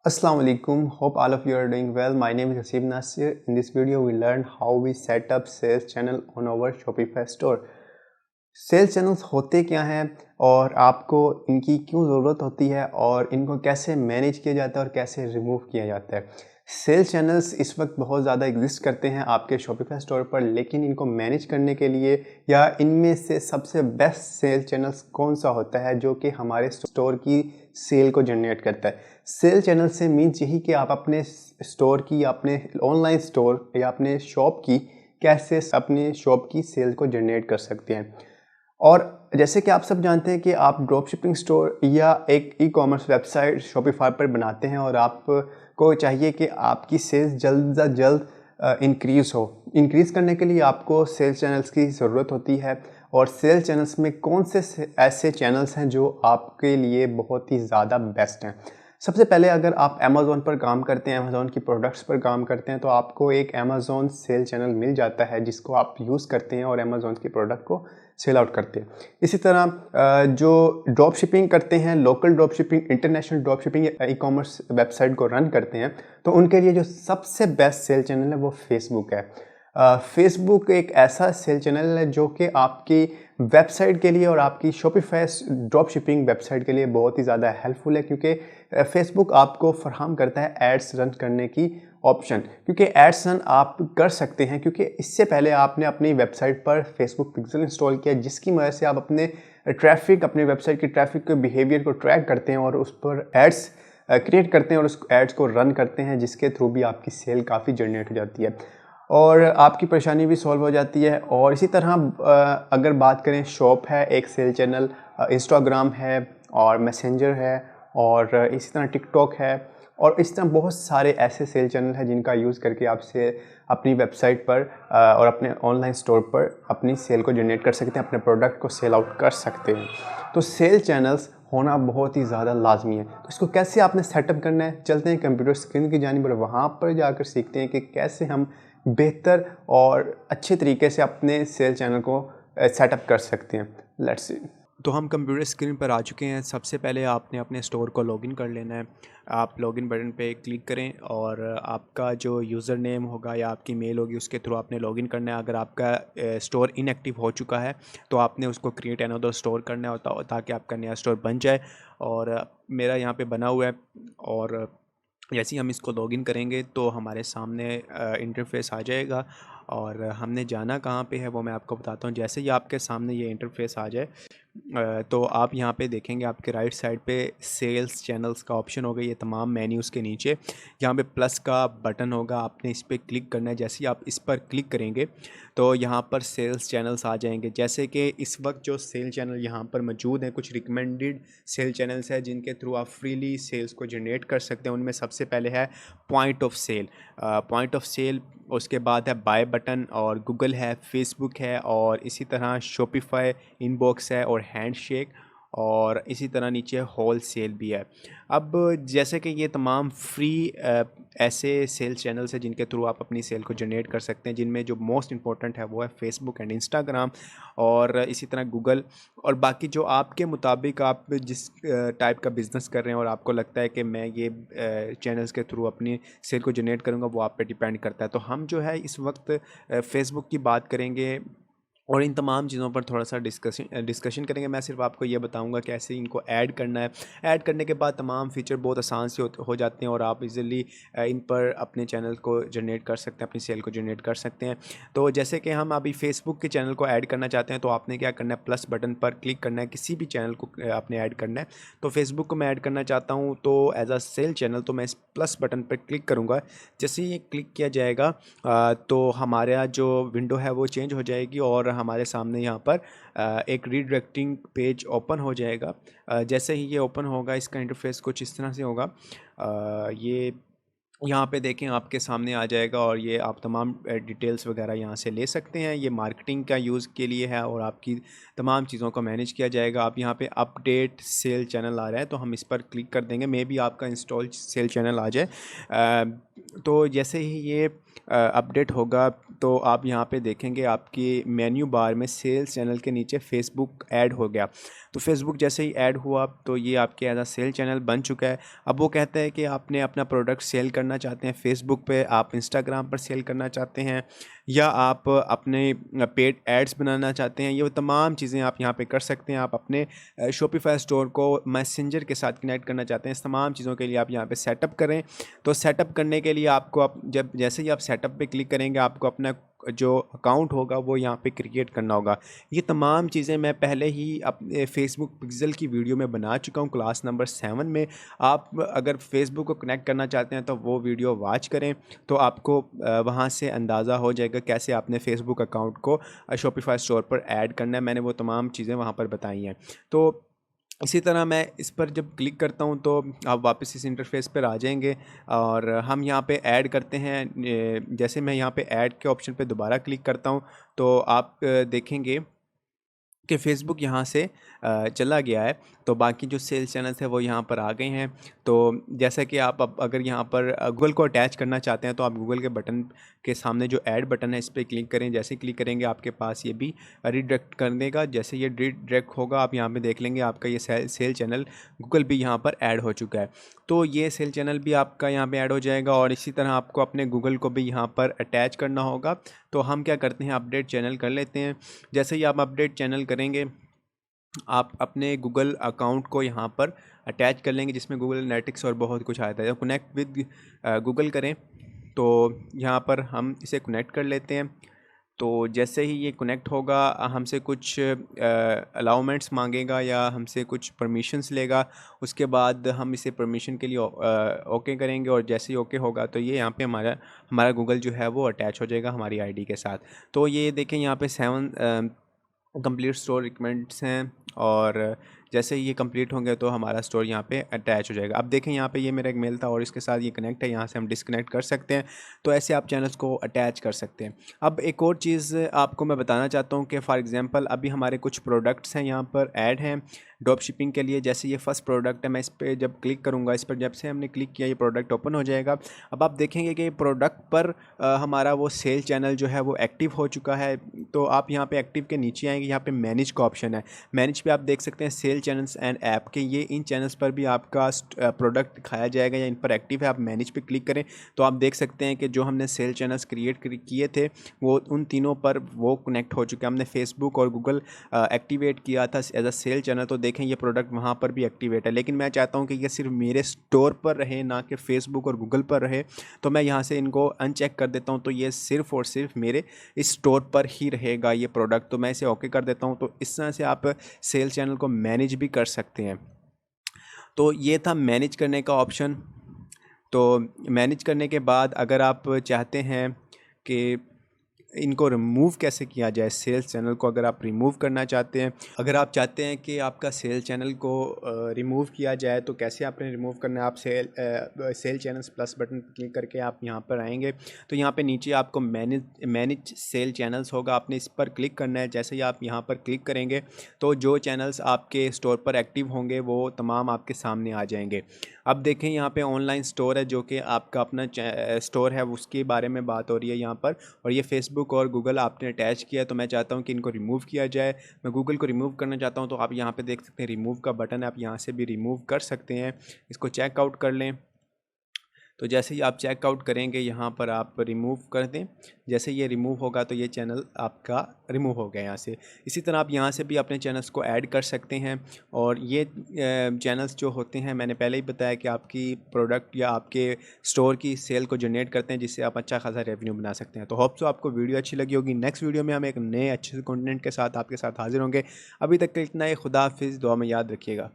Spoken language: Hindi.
Assalamu alaikum. Hope all of you are doing well. My name is Hasib Nasir. In this video, we learn how we set up sales channel on our Shopify store. Sales channels होते क्या हैं और आपको इनकी क्यों ज़रूरत होती है और इनको कैसे मैनेज किया जाता है और कैसे रिमूव किया जाता है। सेल्स चैनल्स इस वक्त बहुत ज़्यादा एग्जिस्ट करते हैं आपके शॉपिफाई स्टोर पर, लेकिन इनको मैनेज करने के लिए या इनमें से सबसे बेस्ट सेल्स चैनल्स कौन सा होता है जो कि हमारे स्टोर की सेल को जनरेट करता है। सेल चैनल से मीन्स यही कि आप अपने स्टोर की या अपने ऑनलाइन स्टोर या अपने शॉप की कैसे अपने शॉप की सेल को जनरेट कर सकते हैं। और जैसे कि आप सब जानते हैं कि आप ड्रॉप शिपिंग स्टोर या एक ई कॉमर्स वेबसाइट शॉपिफाई पर बनाते हैं और आपको चाहिए कि आपकी सेल्स जल्द से जल्द इंक्रीज़ करने के लिए आपको सेल्स चैनल्स की ज़रूरत होती है। और सेल्स चैनल्स में कौन से ऐसे चैनल्स हैं जो आपके लिए बहुत ही ज़्यादा बेस्ट हैं। सबसे पहले अगर आप अमेज़ॉन पर काम करते हैं, अमेज़ॉन की प्रोडक्ट्स पर काम करते हैं, तो आपको एक अमेज़ॉन सेल चैनल मिल जाता है जिसको आप यूज़ करते हैं और अमेज़ॉन की प्रोडक्ट को सेल आउट करते हैं। इसी तरह जो ड्रॉप शिपिंग करते हैं, local drop shipping, international drop shipping या ई कॉमर्स वेबसाइट को रन करते हैं, तो उनके लिए जो सबसे बेस्ट सेल चैनल है वो फेसबुक है। फेसबुक एक ऐसा सेल चैनल है जो कि आपकी वेबसाइट के लिए और आपकी शॉपिफाई ड्रॉप शिपिंग वेबसाइट के लिए बहुत ही ज़्यादा हेल्पफुल है, क्योंकि फेसबुक आपको फराहम करता है एड्स रन करने की ऑप्शन, क्योंकि एड्स रन आप कर सकते हैं क्योंकि इससे पहले आपने अपनी वेबसाइट पर फेसबुक पिक्सल इंस्टॉल किया, जिसकी मदद से आप अपने वेबसाइट की ट्रैफिक के बिहेवियर को ट्रैक करते हैं और उस पर एड्स क्रिएट करते हैं और उस एड्स को रन करते हैं, जिसके थ्रू भी आपकी सेल काफ़ी जनरेट हो जाती है और आपकी परेशानी भी सॉल्व हो जाती है। और इसी तरह अगर बात करें, शॉप है एक सेल चैनल, इंस्टाग्राम है और मैसेंजर है और इसी तरह टिकटॉक है और इस तरह बहुत सारे ऐसे सेल चैनल हैं जिनका यूज़ करके आप से अपनी वेबसाइट पर और अपने ऑनलाइन स्टोर पर अपनी सेल को जनरेट कर सकते हैं, अपने प्रोडक्ट को सेल आउट कर सकते हैं। तो सेल चैनल्स होना बहुत ही ज़्यादा लाजमी है। तो इसको कैसे आपने सेटअप करना है, चलते हैं कंप्यूटर स्क्रीन की जानिब और वहाँ पर जाकर सीखते हैं कि कैसे हम बेहतर और अच्छे तरीके से अपने सेल चैनल को सेटअप कर सकते हैं। Let's see. तो हम कंप्यूटर स्क्रीन पर आ चुके हैं। सबसे पहले आपने अपने स्टोर को लॉगिन कर लेना है। आप लॉगिन बटन पे क्लिक करें और आपका जो यूज़र नेम होगा या आपकी मेल होगी उसके थ्रू आपने लॉगिन करना है। अगर आपका स्टोर इनएक्टिव हो चुका है तो आपने उसको क्रिएट अनदर स्टोर करना है ताकि आपका नया स्टोर बन जाए। और मेरा यहाँ पे बना हुआ है और जैसे ही हम इसको लॉगिन करेंगे तो हमारे सामने इंटरफेस आ जाएगा और हमने जाना कहाँ पे है वो मैं आपको बताता हूँ। जैसे ही आपके सामने ये इंटरफेस आ जाए तो आप यहाँ पे देखेंगे आपके राइट साइड पे सेल्स चैनल्स का ऑप्शन होगा। ये तमाम मेन्यूज़ के नीचे यहाँ पे प्लस का बटन होगा, आपने इस पर क्लिक करना है। जैसे ही आप इस पर क्लिक करेंगे तो यहाँ पर सेल्स चैनल्स आ जाएंगे। जैसे कि इस वक्त जो सेल चैनल यहाँ पर मौजूद हैं, कुछ रिकमेंडेड सेल चैनल्स हैं जिनके थ्रू आप फ्रीली सेल्स को जनरेट कर सकते हैं। उनमें सबसे पहले है पॉइंट ऑफ सेल, उसके बाद है बाय बटन और गूगल है, फेसबुक है और इसी तरह शॉपिफाई, इनबॉक्स है और हैंडशेक और इसी तरह नीचे होल सेल भी है। अब जैसे कि ये तमाम फ्री ऐसे सेल चैनल्स हैं जिनके थ्रू आप अपनी सेल को जनरेट कर सकते हैं, जिनमें जो मोस्ट इंपॉर्टेंट है वो है फेसबुक एंड इंस्टाग्राम और इसी तरह गूगल। और बाकी जो आपके मुताबिक आप जिस टाइप का बिज़नेस कर रहे हैं और आपको लगता है कि मैं ये चैनल्स के थ्रू अपनी सेल को जनरेट करूँगा, वो आप पे डिपेंड करता है। तो हम जो है इस वक्त फेसबुक की बात करेंगे और इन तमाम चीज़ों पर थोड़ा सा डिस्कशन करेंगे। मैं सिर्फ आपको ये बताऊंगा कैसे इनको ऐड करना है। ऐड करने के बाद तमाम फीचर बहुत आसान से हो जाते हैं और आप इजीली इन पर अपने चैनल को जनरेट कर सकते हैं, अपनी सेल को जनरेट कर सकते हैं। तो जैसे कि हम अभी फेसबुक के चैनल को ऐड करना चाहते हैं तो आपने क्या करना है, प्लस बटन पर क्लिक करना है। किसी भी चैनल को आपने ऐड करना है। तो फेसबुक को मैं ऐड करना चाहता हूँ तो एज अ सेल चैनल, तो मैं इस प्लस बटन पर क्लिक करूँगा। जैसे ही ये क्लिक किया जाएगा तो हमारा जो विंडो है वो चेंज हो जाएगी और हमारे सामने यहाँ पर एक रीडायरेक्टिंग पेज ओपन हो जाएगा। जैसे ही ये ओपन होगा इसका इंटरफेस कुछ इस तरह से होगा। ये यहाँ पे देखें आपके सामने आ जाएगा और ये आप तमाम डिटेल्स वगैरह यहाँ से ले सकते हैं। ये मार्केटिंग का यूज़ के लिए है और आपकी तमाम चीज़ों को मैनेज किया जाएगा। आप यहाँ पे अपडेट सेल चैनल आ रहा है तो हम इस पर क्लिक कर देंगे। मे बी आपका इंस्टॉल सेल चैनल आ जाए। तो जैसे ही ये अपडेट होगा तो आप यहाँ पे देखेंगे आपकी मेन्यू बार में सेल्स चैनल के नीचे फेसबुक ऐड हो गया। तो फेसबुक जैसे ही ऐड हुआ तो ये आपके एज अ सेल चैनल बन चुका है। अब वो कहता है कि आपने अपना प्रोडक्ट सेल करना चाहते हैं फेसबुक पे, आप इंस्टाग्राम पर सेल करना चाहते हैं, या आप अपने पेड एड्स बनाना चाहते हैं, ये वो तमाम चीज़ें आप यहाँ पे कर सकते हैं। आप अपने शॉपिफाई स्टोर को मैसेंजर के साथ कनेक्ट करना चाहते हैं, इस तमाम चीज़ों के लिए आप यहाँ पे सेटअप करें। तो सेटअप करने के लिए आपको आप जब जैसे ही आप सेटअप पे क्लिक करेंगे आपको अपना जो अकाउंट होगा वो यहाँ पे क्रिएट करना होगा। ये तमाम चीज़ें मैं पहले ही अपने फेसबुक पिक्सल की वीडियो में बना चुका हूँ क्लास नंबर 7 में। आप अगर फेसबुक को कनेक्ट करना चाहते हैं तो वो वीडियो वॉच करें, तो आपको वहाँ से अंदाज़ा हो जाएगा कैसे आपने फेसबुक अकाउंट को शॉपिफाई स्टोर पर ऐड करना है। मैंने वो तमाम चीज़ें वहाँ पर बताई हैं। तो इसी तरह मैं इस पर जब क्लिक करता हूँ तो आप वापस इस इंटरफेस पर आ जाएंगे और हम यहाँ पे ऐड करते हैं। जैसे मैं यहाँ पे ऐड के ऑप्शन पे दोबारा क्लिक करता हूँ तो आप देखेंगे कि फ़ेसबुक यहाँ से चला गया है। तो बाकी जो सेल्स चैनल्स हैं वो यहाँ पर आ गए हैं। तो जैसा कि आप अब अगर यहाँ पर गूगल को अटैच करना चाहते हैं तो आप गूगल के बटन के सामने जो ऐड बटन है इस पर क्लिक करें। जैसे क्लिक करेंगे आपके पास ये भी रिडायरेक्ट कर देगा। जैसे ये रिडायरेक्ट होगा आप यहाँ पे देख लेंगे आपका ये सेल चैनल गूगल भी यहाँ पर ऐड हो चुका है। तो ये सेल चैनल भी आपका यहाँ पे ऐड हो जाएगा और इसी तरह आपको अपने गूगल को भी यहाँ पर अटैच करना होगा। तो हम क्या करते हैं, अपडेट चैनल कर लेते हैं। जैसे ही आप अपडेट चैनल करेंगे आप अपने गूगल अकाउंट को यहाँ पर अटैच कर लेंगे जिसमें गूगल एनालिटिक्स और बहुत कुछ आता है। जब कनेक्ट विद गूगल करें तो यहाँ पर हम इसे कनेक्ट कर लेते हैं। तो जैसे ही ये कनेक्ट होगा हमसे कुछ अलाउमेंट्स मांगेगा या हमसे कुछ परमिशंस लेगा। उसके बाद हम इसे परमिशन के लिए ओके करेंगे और जैसे ही ओके होगा तो ये यहाँ पे हमारा हमारा गूगल जो है वो अटैच हो जाएगा हमारी आईडी के साथ। तो ये देखें यहाँ पे 7 कंप्लीट स्टोर रिकमेंड्स हैं और जैसे ही ये कंप्लीट होंगे तो हमारा स्टोर यहाँ पे अटैच हो जाएगा। अब देखें यहाँ पे ये मेरा एक मेल था और इसके साथ ये कनेक्ट है, यहाँ से हम डिसकनेक्ट कर सकते हैं। तो ऐसे आप चैनल्स को अटैच कर सकते हैं। अब एक और चीज़ आपको मैं बताना चाहता हूँ कि फ़ॉर एग्ज़ाम्पल अभी हमारे कुछ प्रोडक्ट्स हैं यहाँ पर ऐड हैं ड्रॉप शिपिंग के लिए। जैसे ये फर्स्ट प्रोडक्ट है, मैं इस पर जब क्लिक करूँगा, इस पर जब से हमने क्लिक किया ये प्रोडक्ट ओपन हो जाएगा। अब आप देखेंगे कि प्रोडक्ट पर हमारा वो सेल चैनल जो है वो एक्टिव हो चुका है। तो आप यहाँ पे एक्टिव के नीचे आएंगे, यहाँ पे मैनेज का ऑप्शन है। मैनेज पे आप देख सकते हैं सेल चैनल्स एंड ऐप के, ये इन चैनल्स पर भी आपका प्रोडक्ट दिखाया जाएगा या इन पर एक्टिव है। आप मैनेज पे क्लिक करें तो आप देख सकते हैं कि जो हमने सेल चैनल्स क्रिएट किए थे वो उन तीनों पर वो कनेक्ट हो चुके हैं। हमने फेसबुक और गूगल एक्टिवेट किया था एज अ सेल चैनल, तो देखें ये प्रोडक्ट वहाँ पर भी एक्टिवेट है। लेकिन मैं चाहता हूँ कि ये सिर्फ मेरे स्टोर पर रहे, ना कि फेसबुक और गूगल पर रहे। तो मैं यहाँ से इनको अनचेक कर देता हूँ। तो ये सिर्फ और सिर्फ मेरे इस स्टोर पर ही रहेगा ये प्रोडक्ट। तो मैं इसे ओके कर देता हूँ। तो इस तरह से आप सेल चैनल को मैनेज भी कर सकते हैं। तो ये था मैनेज करने का ऑप्शन। तो मैनेज करने के बाद अगर आप चाहते हैं कि इनको रिमूव कैसे किया जाए, सेल्स चैनल को अगर आप रिमूव करना चाहते हैं, अगर आप चाहते हैं कि आपका सेल चैनल को रिमूव किया जाए तो कैसे आपने रिमूव करना है, आप सेल चैनल्स प्लस बटन पर क्लिक करके आप यहाँ पर आएंगे। तो यहाँ पे नीचे आपको मैनेज सेल चैनल्स होगा, आपने इस पर क्लिक करना है। जैसे ही आप यहाँ पर क्लिक करेंगे तो जो चैनल्स आपके स्टोर पर एक्टिव होंगे वो तमाम आपके सामने आ जाएंगे। अब देखें यहाँ पे ऑनलाइन स्टोर है जो कि आपका अपना स्टोर है, उसके बारे में बात हो रही है यहाँ पर। और ये फेसबुक और गूगल आपने अटैच किया, तो मैं चाहता हूँ कि इनको रिमूव किया जाए। मैं गूगल को रिमूव करना चाहता हूँ तो आप यहाँ पे देख सकते हैं रिमूव का बटन है, आप यहाँ से भी रिमूव कर सकते हैं। इसको चेकआउट कर लें। तो जैसे ही आप चेकआउट करेंगे यहाँ पर आप रिमूव कर दें। जैसे ये रिमूव होगा तो ये चैनल आपका रिमूव हो गया यहाँ से। इसी तरह आप यहाँ से भी अपने चैनल्स को ऐड कर सकते हैं। और ये चैनल्स जो होते हैं मैंने पहले ही बताया कि आपकी प्रोडक्ट या आपके स्टोर की सेल को जनरेट करते हैं जिससे आप अच्छा खासा रेवेन्यू बना सकते हैं। तो होप सो आपको वीडियो अच्छी लगी होगी। नेक्स्ट वीडियो में हम एक नए अच्छे कंटेंट के साथ आपके साथ हाजिर होंगे। अभी तक के इतना ही। खुदा हाफिज़, दुआ में याद रखिएगा।